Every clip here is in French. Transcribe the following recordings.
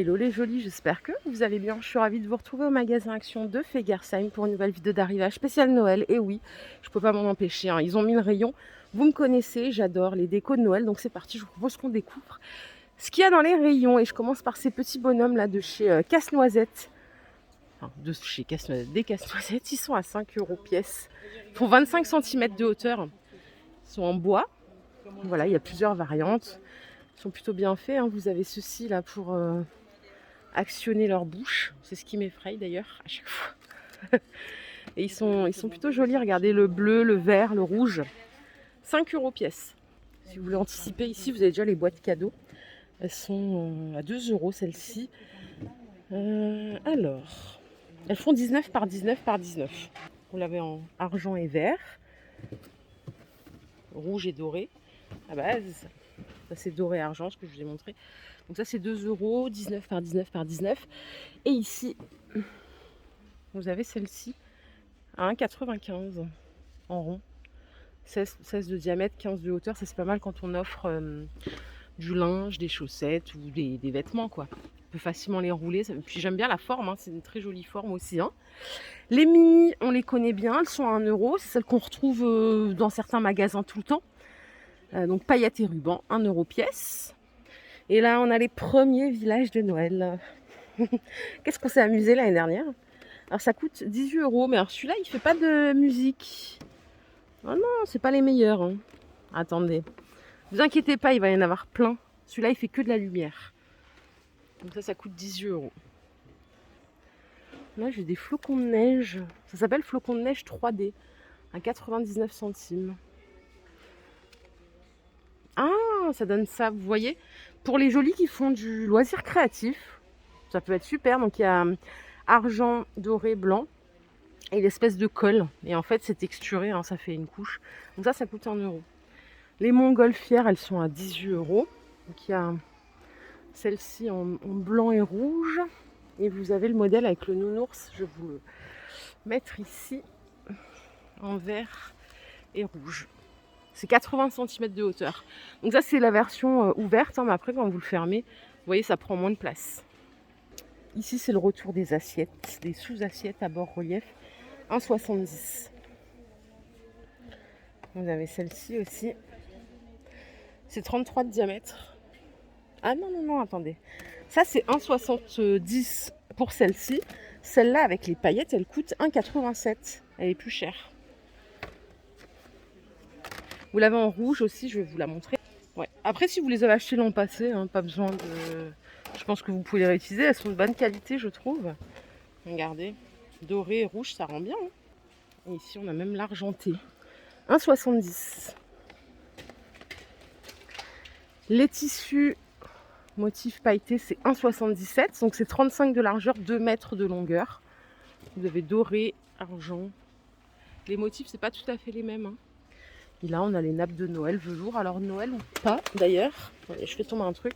Hello les jolis, j'espère que vous allez bien. Je suis ravie de vous retrouver au magasin Action de Fegersheim pour une nouvelle vidéo d'arrivage spéciale Noël. Et oui, je ne peux pas m'en empêcher, hein. Ils ont mis le rayon. Vous me connaissez, j'adore les décos de Noël. Donc c'est parti, je vous propose qu'on découvre ce qu'il y a dans les rayons. Et je commence par ces petits bonhommes là de chez Casse-Noisette. Enfin, de chez Casse-Noisette, des Casse-Noisettes. Ils sont à 5 € pièce. Ils font 25 cm de hauteur. Ils sont en bois. Voilà, il y a plusieurs variantes. Ils sont plutôt bien faits, hein. Vous avez ceci là pour... actionner leur bouche, c'est ce qui m'effraie d'ailleurs à chaque fois. Et ils sont plutôt jolis, regardez le bleu, le vert, le rouge. 5 € pièce. Si vous voulez anticiper, ici vous avez déjà les boîtes cadeaux. Elles sont à 2 € celles-ci. Alors, elles font 19 par 19 par 19. Vous l'avez en argent et vert, rouge et doré à base. Ça c'est doré argent, ce que je vous ai montré. Donc ça c'est 2 €, 19 par 19 par 19. Et ici, vous avez celle-ci à 1,95 en rond. 16 de diamètre, 15 de hauteur. Ça c'est pas mal quand on offre du linge, des chaussettes ou des vêtements, quoi. On peut facilement les rouler. Puis j'aime bien la forme, hein. C'est une très jolie forme aussi, hein. Les mini, on les connaît bien. Elles sont à 1 €. C'est celles qu'on retrouve dans certains magasins tout le temps. Donc paillettes et rubans, 1 € pièce. Et là, on a les premiers villages de Noël. Qu'est-ce qu'on s'est amusé l'année dernière. Alors ça coûte 18 €, mais alors celui-là, il fait pas de musique. Oh non, c'est pas les meilleurs, hein. Attendez. Ne vous inquiétez pas, il va y en avoir plein. Celui-là, il fait que de la lumière. Donc ça coûte 18 €. Là, j'ai des flocons de neige. Ça s'appelle flocons de neige 3D, à 99 centimes. Ah, ça donne ça, vous voyez. Pour les jolis qui font du loisir créatif, ça peut être super. Donc il y a argent, doré, blanc et l'espèce de colle. Et en fait, c'est texturé, hein, ça fait une couche. Donc ça coûte 1 €. Les montgolfières, elles sont à 18 €. Donc il y a celle-ci en blanc et rouge. Et vous avez le modèle avec le nounours. Je vais vous le mettre ici en vert et rouge. C'est 80 cm de hauteur. Donc ça, c'est la version ouverte, hein, mais après, quand vous le fermez, vous voyez, ça prend moins de place. Ici, c'est le retour des assiettes, des sous-assiettes à bord relief. 1,70 €. Vous avez celle-ci aussi. C'est 33 de diamètre. Ah non, attendez. Ça, c'est 1,70 € pour celle-ci. Celle-là, avec les paillettes, elle coûte 1,87 €. Elle est plus chère. Vous l'avez en rouge aussi, je vais vous la montrer. Ouais. Après, si vous les avez achetées l'an passé, hein, pas besoin de... Je pense que vous pouvez les réutiliser. Elles sont de bonne qualité, je trouve. Regardez. Doré et rouge, ça rend bien, hein. Et ici, on a même l'argenté. 1,70 €. Les tissus motif pailleté, c'est 1,77 €. Donc c'est 35 de largeur, 2 mètres de longueur. Vous avez doré, argent. Les motifs, c'est pas tout à fait les mêmes, hein. Et là, on a les nappes de Noël, velours. Alors Noël ou pas, d'ailleurs. Attendez, je fais tomber un truc.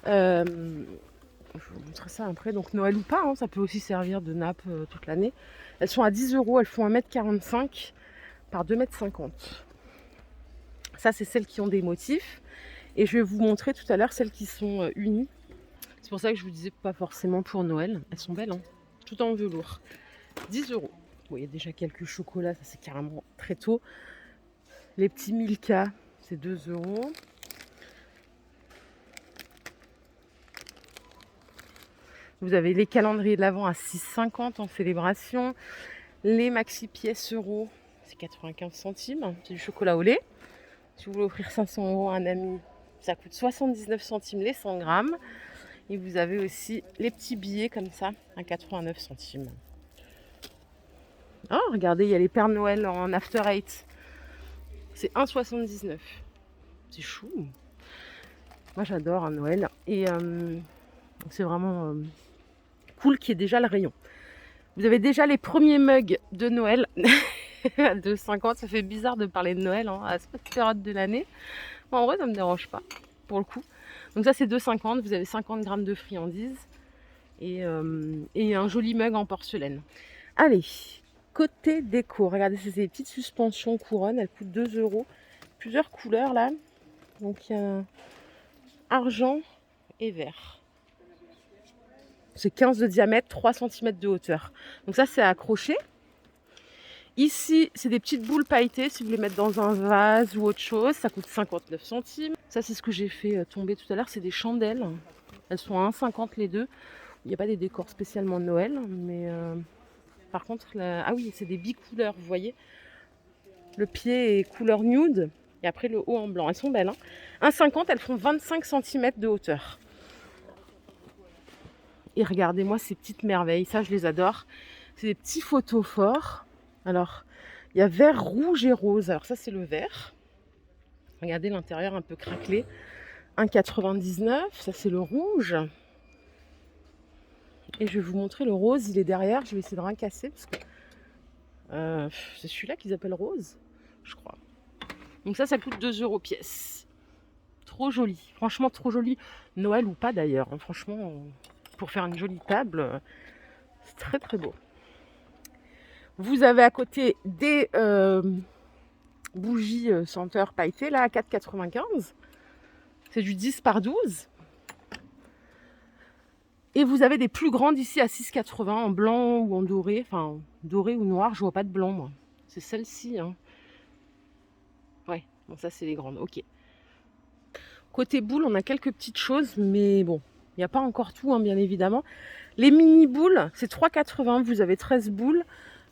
Je vais vous montrer ça après. Donc Noël ou pas, hein, ça peut aussi servir de nappe toute l'année. Elles sont à 10 €. Elles font 1,45 m par 2,50 m. Ça, c'est celles qui ont des motifs. Et je vais vous montrer tout à l'heure celles qui sont unies. C'est pour ça que je vous disais pas forcément pour Noël. Elles sont belles, hein, tout en velours. 10 €. Bon, il y a déjà quelques chocolats, ça c'est carrément très tôt. Les petits Milka, c'est 2 €. Vous avez les calendriers de l'Avent à 6,50 € en célébration. Les maxi pièces euros, c'est 95 centimes. C'est du chocolat au lait. Si vous voulez offrir 500 € à un ami, ça coûte 79 centimes les 100 grammes. Et vous avez aussi les petits billets comme ça à 89 centimes. Oh, regardez, il y a les Pères Noël en After Eight. C'est 1,79 €. C'est chou. Moi, j'adore un Noël. Et c'est vraiment cool qu'il y ait déjà le rayon. Vous avez déjà les premiers mugs de Noël à 2,50 €. Ça fait bizarre de parler de Noël, hein, à cette période de l'année. En vrai, ça ne me dérange pas, pour le coup. Donc ça, c'est 2,50 €. Vous avez 50 grammes de friandises. Et un joli mug en porcelaine. Allez, côté déco, regardez, c'est ces petites suspensions couronnes. Elles coûtent 2 €. Plusieurs couleurs là. Donc il y a argent et vert. C'est 15 de diamètre, 3 cm de hauteur. Donc ça, c'est accroché. Ici, c'est des petites boules pailletées, si vous voulez mettre dans un vase ou autre chose. Ça coûte 59 centimes. Ça, c'est ce que j'ai fait tomber tout à l'heure. C'est des chandelles. Elles sont à 1,50 les deux. Il n'y a pas des décors spécialement de Noël. Mais par contre, ah oui, c'est des bicouleurs, vous voyez. Le pied est couleur nude. Et après, le haut en blanc. Elles sont belles. 1,50, elles font 25 cm de hauteur. Et regardez-moi ces petites merveilles. Ça, je les adore. C'est des petits photophores. Alors, il y a vert, rouge et rose. Alors ça, c'est le vert. Regardez l'intérieur un peu craquelé. 1,99. Ça, c'est le rouge. Et je vais vous montrer le rose. Il est derrière. Je vais essayer de rien casser. Parce que c'est celui-là qu'ils appellent rose, je crois. Donc ça coûte 2 € pièce. Trop joli. Franchement, trop joli. Noël ou pas d'ailleurs. Franchement, pour faire une jolie table, c'est très très beau. Vous avez à côté des bougies senteurs pailletées, là, à 4,95. C'est du 10 par 12. Et vous avez des plus grandes ici à 6,80 en blanc ou en doré. Enfin, doré ou noir, je vois pas de blanc, moi. C'est celle-ci. Ouais, bon, ça, c'est les grandes. Ok. Côté boules, on a quelques petites choses, mais bon, il n'y a pas encore tout, bien évidemment. Les mini boules, c'est 3,80. Vous avez 13 boules.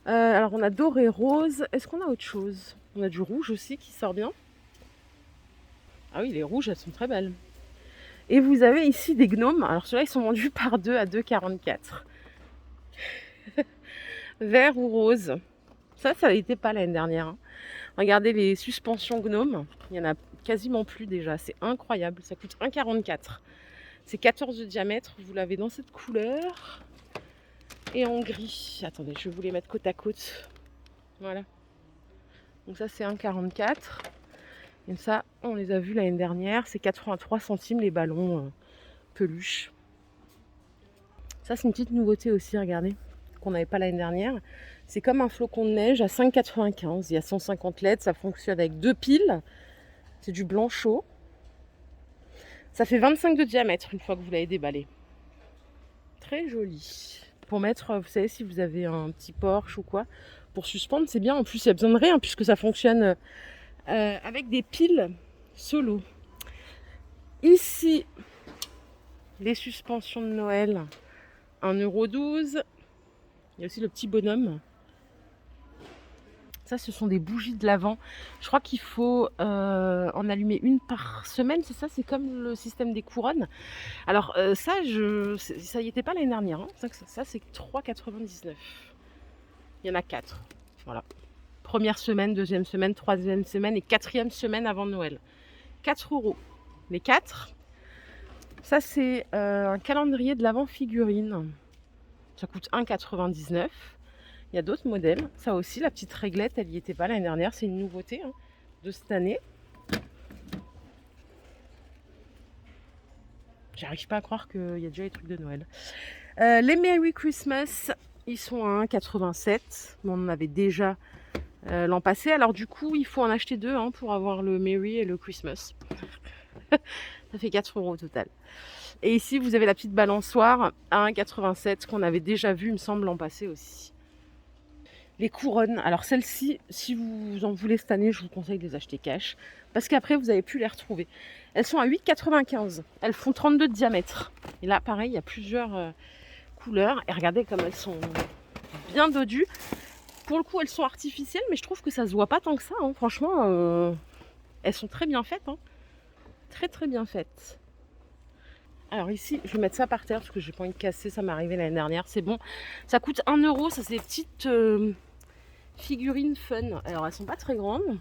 Alors on a doré, rose. Est-ce qu'on a autre chose? On a du rouge aussi qui sort bien. Ah oui, les rouges, elles sont très belles. Et vous avez ici des gnomes. Alors ceux-là, ils sont vendus par 2 à 2,44. Vert ou rose. Ça n'était pas l'année dernière. Regardez les suspensions gnomes. Il y en a quasiment plus déjà. C'est incroyable. Ça coûte 1,44. C'est 14 de diamètre. Vous l'avez dans cette couleur. Et en gris. Attendez, je vais vous les mettre côte à côte. Voilà. Donc ça, c'est 1,44. Et ça, on les a vus l'année dernière. C'est 83 centimes les ballons peluche. Ça, c'est une petite nouveauté aussi, regardez, qu'on n'avait pas l'année dernière. C'est comme un flocon de neige à 5,95. Il y a 150 LED. Ça fonctionne avec 2 piles. C'est du blanc chaud. Ça fait 25 de diamètre une fois que vous l'avez déballé. Très joli. Pour mettre, vous savez, si vous avez un petit Porsche ou quoi, pour suspendre, c'est bien. En plus, il n'y a besoin de rien puisque ça fonctionne avec des piles solo. Ici, les suspensions de Noël, 1,12 €. Il y a aussi le petit bonhomme. Ça, ce sont des bougies de l'Avent. Je crois qu'il faut en allumer une par semaine, c'est ça? C'est comme le système des couronnes. Alors ça y était pas l'année dernière. Ça, c'est 3,99 €. Il y en a 4. Voilà. Première semaine, deuxième semaine, troisième semaine et quatrième semaine avant Noël. 4 €. Les 4. Ça, c'est un calendrier de l'Avent figurine. Ça coûte 1,99 €. Il y a d'autres modèles. Ça aussi, la petite réglette, elle n'y était pas l'année dernière. C'est une nouveauté de cette année. J'arrive pas à croire qu'il y a déjà les trucs de Noël. Les Merry Christmas, ils sont à 1,87 €. Mais on en avait déjà l'an passé. Alors du coup, il faut en acheter 2 pour avoir le Merry et le Christmas. Ça fait 4 € au total. Et ici, vous avez la petite balançoire à 1,87 € qu'on avait déjà vu, il me semble, l'an passé aussi. Les couronnes, alors celles-ci, si vous en voulez cette année, je vous conseille de les acheter cash. Parce qu'après, vous avez pu les retrouver. Elles sont à 8,95 €. Elles font 32 de diamètre. Et là, pareil, il y a plusieurs couleurs. Et regardez comme elles sont bien dodues. Pour le coup, elles sont artificielles, mais je trouve que ça se voit pas tant que ça. Franchement, elles sont très bien faites. Très, très bien faites. Alors ici, je vais mettre ça par terre parce que j'ai pas envie de casser. Ça m'est arrivé l'année dernière. C'est bon. Ça coûte 1 €. Ça, c'est des petites figurines fun. Alors, elles sont pas très grandes.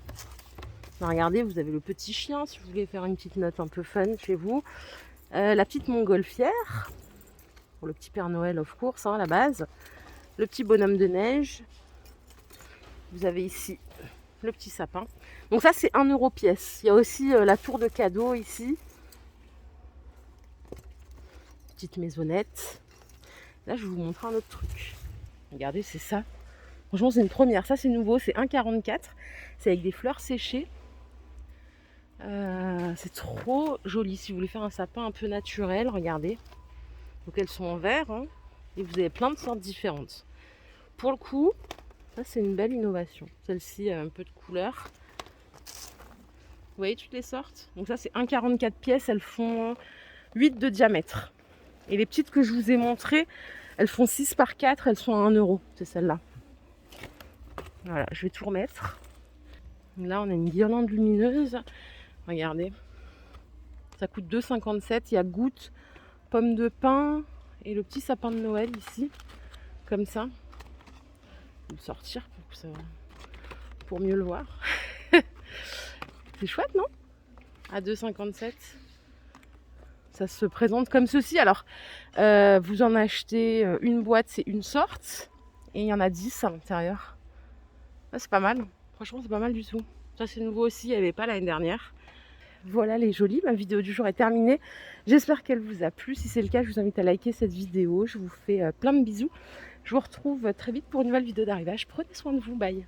Alors, regardez, vous avez le petit chien si vous voulez faire une petite note un peu fun chez vous. La petite montgolfière. Pour le petit Père Noël, of course, à la base. Le petit bonhomme de neige. Vous avez ici le petit sapin. Donc ça, c'est 1 € pièce. Il y a aussi la tour de cadeaux ici. Petite maisonnette. Là, je vais vous montrer un autre truc. Regardez, c'est ça. Franchement, c'est une première. Ça, c'est nouveau. C'est 1,44 €. C'est avec des fleurs séchées. C'est trop joli. Si vous voulez faire un sapin un peu naturel, regardez. Donc, elles sont en verre. Et vous avez plein de sortes différentes. Pour le coup, ça c'est une belle innovation. Celle-ci a un peu de couleur. Vous voyez toutes les sortes? Donc ça c'est 1,44 pièces, elles font 8 de diamètre. Et les petites que je vous ai montrées, elles font 6 par 4, elles sont à 1 euro. C'est celle-là. Voilà, je vais tout remettre. Là on a une guirlande lumineuse. Regardez. Ça coûte 2,57. Il y a gouttes, pommes de pin et le petit sapin de Noël ici. Comme ça. Je vais le sortir pour mieux le voir. C'est chouette, non? À 2,57. Ça se présente comme ceci. Alors, vous en achetez une boîte, c'est une sorte. Et il y en a 10 à l'intérieur. Ah, c'est pas mal. Franchement, c'est pas mal du tout. Ça, c'est nouveau aussi. Il n'y avait pas l'année dernière. Voilà les jolies. Ma vidéo du jour est terminée. J'espère qu'elle vous a plu. Si c'est le cas, je vous invite à liker cette vidéo. Je vous fais plein de bisous. Je vous retrouve très vite pour une nouvelle vidéo d'arrivage. Prenez soin de vous. Bye.